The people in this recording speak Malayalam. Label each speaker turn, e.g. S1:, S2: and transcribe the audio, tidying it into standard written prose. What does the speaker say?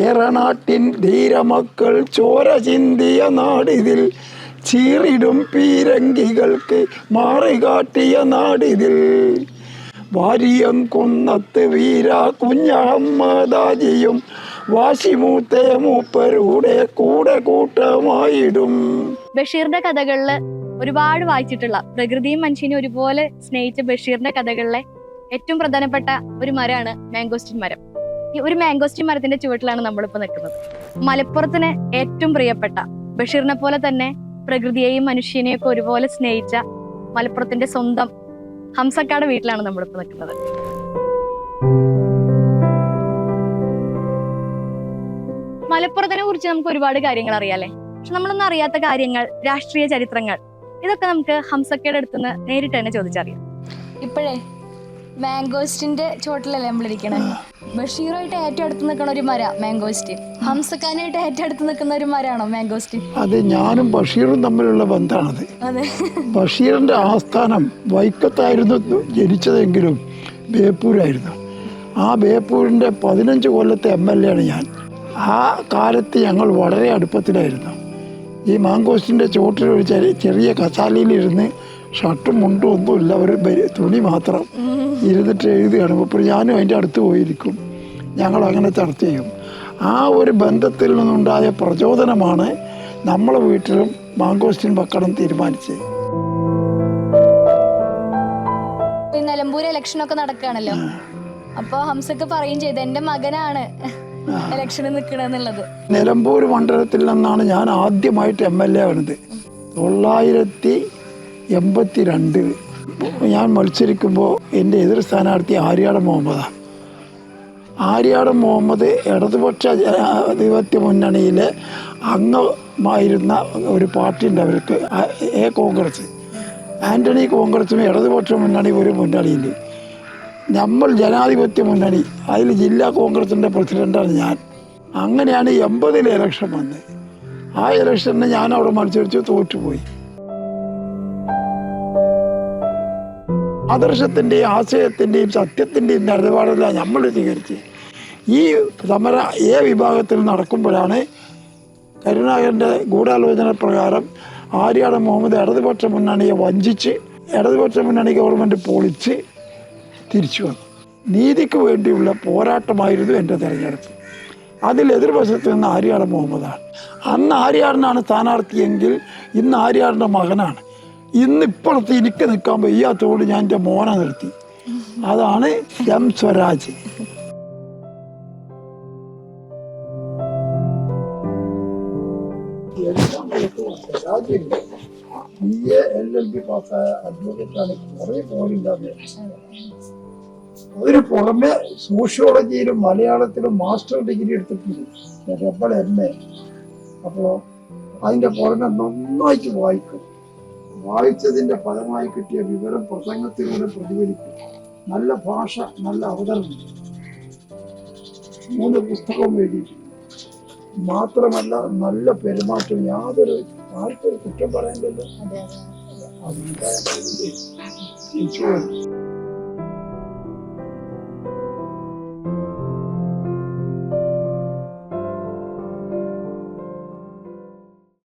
S1: ഏറനാട്ടിൻ ധീരമക്കൾ ചോര ചിന്തിയ നാടിതിൽ, ചീറിടും പീരങ്കികൾക്ക് മാറികാട്ടിയ നാടിതിൽ. വാരിയം കുന്നത്ത് വീര കുഞ്ഞഹമ്മദാജിയും വാശിമൂത്തേ മൂപ്പരുടെ കൂടെ കൂട്ടമായിടും.
S2: ബഷീറിന്റെ കഥകളില് ഒരുപാട് വായിച്ചിട്ടുള്ള, പ്രകൃതിയും മനുഷ്യനും ഒരുപോലെ സ്നേഹിച്ച ബഷീറിന്റെ കഥകളിലെ ഏറ്റവും പ്രധാനപ്പെട്ട ഒരു മരമാണ് മാംഗോസ്റ്റിൻ മരം. ഈ ഒരു മാംഗോസ്റ്റിൻ മരത്തിന്റെ ചുവട്ടിലാണ് നമ്മളിപ്പോ നിൽക്കുന്നത്. മലപ്പുറത്തിന് ഏറ്റവും പ്രിയപ്പെട്ട, ബഷീറിനെ പോലെ തന്നെ പ്രകൃതിയെയും മനുഷ്യനെയും ഒക്കെ ഒരുപോലെ സ്നേഹിച്ച മലപ്പുറത്തിന്റെ സ്വന്തം ഹംസക്കാടെ വീട്ടിലാണ് നമ്മളിപ്പോ നിൽക്കുന്നത്. മലപ്പുറത്തിനെ കുറിച്ച് നമുക്ക് ഒരുപാട് കാര്യങ്ങൾ അറിയാലേ. പക്ഷെ നമ്മളൊന്നും അറിയാത്ത കാര്യങ്ങൾ, രാഷ്ട്രീയ ചരിത്രങ്ങൾ, ഇതൊക്കെ നമുക്ക് ഹംസക്കയുടെ അടുത്തുനിന്ന് നേരിട്ട് തന്നെ ചോദിച്ചറിയാം.
S3: ഇപ്പോഴേ മാംഗോസ്റ്റിന്റെ ചോട്ടിലല്ലേ നമ്മളിരിക്കണേ. ബഷീറുമായിട്ട് ഏറ്റവും അടുത്ത് നിൽക്കുന്ന ഒരു മര മാംഗോസ്റ്റിൻ. ഹംസക്കാനായിട്ട് ഏറ്റവും അടുത്ത് നിൽക്കുന്ന ഒരു മരാണോ മാംഗോസ്റ്റിൻ?
S1: അത് ഞാനും ബഷീറും തമ്മിലുള്ള ബന്ധമാണത്.
S3: അതെ,
S1: ബഷീറിന്റെ ആസ്ഥാനം വൈക്കത്തായിരുന്നു ജനിച്ചതെങ്കിലും ബേപ്പൂരായിരുന്നു. ആ ബേപ്പൂരിന്റെ 15 കൊല്ലത്തെ MLA ആണ് ഞാൻ. ആ കാലത്ത് ഞങ്ങൾ വളരെ അടുപ്പത്തിലായിരുന്നു. ഈ മാംഗോസ്റ്റിന്റെ ചോട്ടിൽ ഒരു ചെറിയ കസാലയിലിരുന്ന് ഷർട്ടും മുണ്ടും ഒന്നുമില്ല, ഒരു തുണി മാത്രം ഇരുന്നിട്ട് എഴുതുകയാണ്. അപ്പോൾ ഞാനും അതിൻ്റെ അടുത്ത് പോയിരിക്കും. ഞങ്ങൾ അങ്ങനെ ചർച്ച ചെയ്യും. ആ ഒരു ബന്ധത്തിൽ നിന്നുണ്ടായ പ്രചോദനമാണ് നമ്മളെ വീട്ടിലും മാംഗോസ്റ്റിൻ വെക്കണം തീരുമാനിച്ചത്.
S3: നിലമ്പൂർ ഇലക്ഷനൊക്കെ നടക്കുകയാണല്ലോ. അപ്പൊ ഹംസക്ക് പറയും ചെയ്ത് എന്റെ മകനാണ് ഇലക്ഷന് നിൽക്കണെന്നുള്ളത്.
S1: നിലമ്പൂർ മണ്ഡലത്തിൽ നിന്നാണ് ഞാൻ ആദ്യമായിട്ട് MLA ആവുന്നത്. 1982 ഞാൻ മത്സരിക്കുമ്പോൾ എൻ്റെ എതിർ സ്ഥാനാർത്ഥി ആര്യാടൻ മുഹമ്മദാണ്. ആര്യാടൻ മുഹമ്മദ് ഇടതുപക്ഷ ജനാധിപത്യ മുന്നണിയിലെ അംഗമായിരുന്ന ഒരു പാർട്ടി ഉണ്ട് അവർക്ക്, കോൺഗ്രസ്. ആൻ്റണി കോൺഗ്രസും ഇടതുപക്ഷ മുന്നണി ഒരു മുന്നണിയിൽ, നമ്മൾ ജനാധിപത്യ മുന്നണി, അതിൽ ജില്ലാ കോൺഗ്രസിൻ്റെ പ്രസിഡൻ്റാണ് ഞാൻ. അങ്ങനെയാണ് 80 ഇലക്ഷൻ വന്നത്. ആ ഇലക്ഷന് ഞാൻ അവിടെ മത്സരിച്ചു, തോറ്റുപോയി. ആദർശത്തിൻ്റെയും ആശയത്തിൻ്റെയും സത്യത്തിൻ്റെയും നിലപാടെല്ലാം നമ്മൾ സ്വീകരിച്ച് ഈ സമര വിഭാഗത്തിൽ നടക്കുമ്പോഴാണ് കരുണാകരൻ്റെ ഗൂഢാലോചന പ്രകാരം ആര്യാടൻ മുഹമ്മദ് ഇടതുപക്ഷ മുന്നണിയെ വഞ്ചിച്ച് ഇടതുപക്ഷ മുന്നണി ഗവൺമെൻറ് പൊളിച്ച് തിരിച്ചു വന്നു. നീതിക്ക് വേണ്ടിയുള്ള പോരാട്ടമായിരുന്നു എൻ്റെ തെരഞ്ഞെടുപ്പ്. അതിൽ എതിർവശത്ത് നിന്ന് ആര്യാടൻ മുഹമ്മദാണ്. അന്ന് ആര്യാടനാണ് സ്ഥാനാർത്ഥിയെങ്കിൽ ഇന്ന് ആര്യാടൻ്റെ മകനാണ്. ഇന്നിപ്പോഴത്തെ എനിക്ക് നിൽക്കാൻ വയ്യാത്തോട് ഞാൻ എൻ്റെ മോനെ നിർത്തി. അതാണ് M. സ്വരാജ്. LLB പാസ്സായ അഡ്വക്കേറ്റാണ്. കുറേ പോലുണ്ടാകുക. അതിന് പുറമെ സോഷ്യോളജിയിലും മലയാളത്തിലും മാസ്റ്റർ ഡിഗ്രി എടുത്തിട്ടുണ്ട്, MA. അപ്പോൾ അതിൻ്റെ പുറമെ നന്നായിട്ട് വായിക്കും. വായിച്ചതിൻ്റെ ഫലമായി കിട്ടിയ വിവരം പ്രസംഗത്തിലൂടെ പ്രതിഫലിക്കും. നല്ല ഭാഷ, നല്ല അവതരണം. 3 പുസ്തകം എഴുതിയിട്ടുണ്ട്. മാത്രമല്ല നല്ല പെരുമാറ്റം. യാതൊരു ആർക്കും കുറ്റം പറയണ്ടല്ലോ. അതുണ്ടായ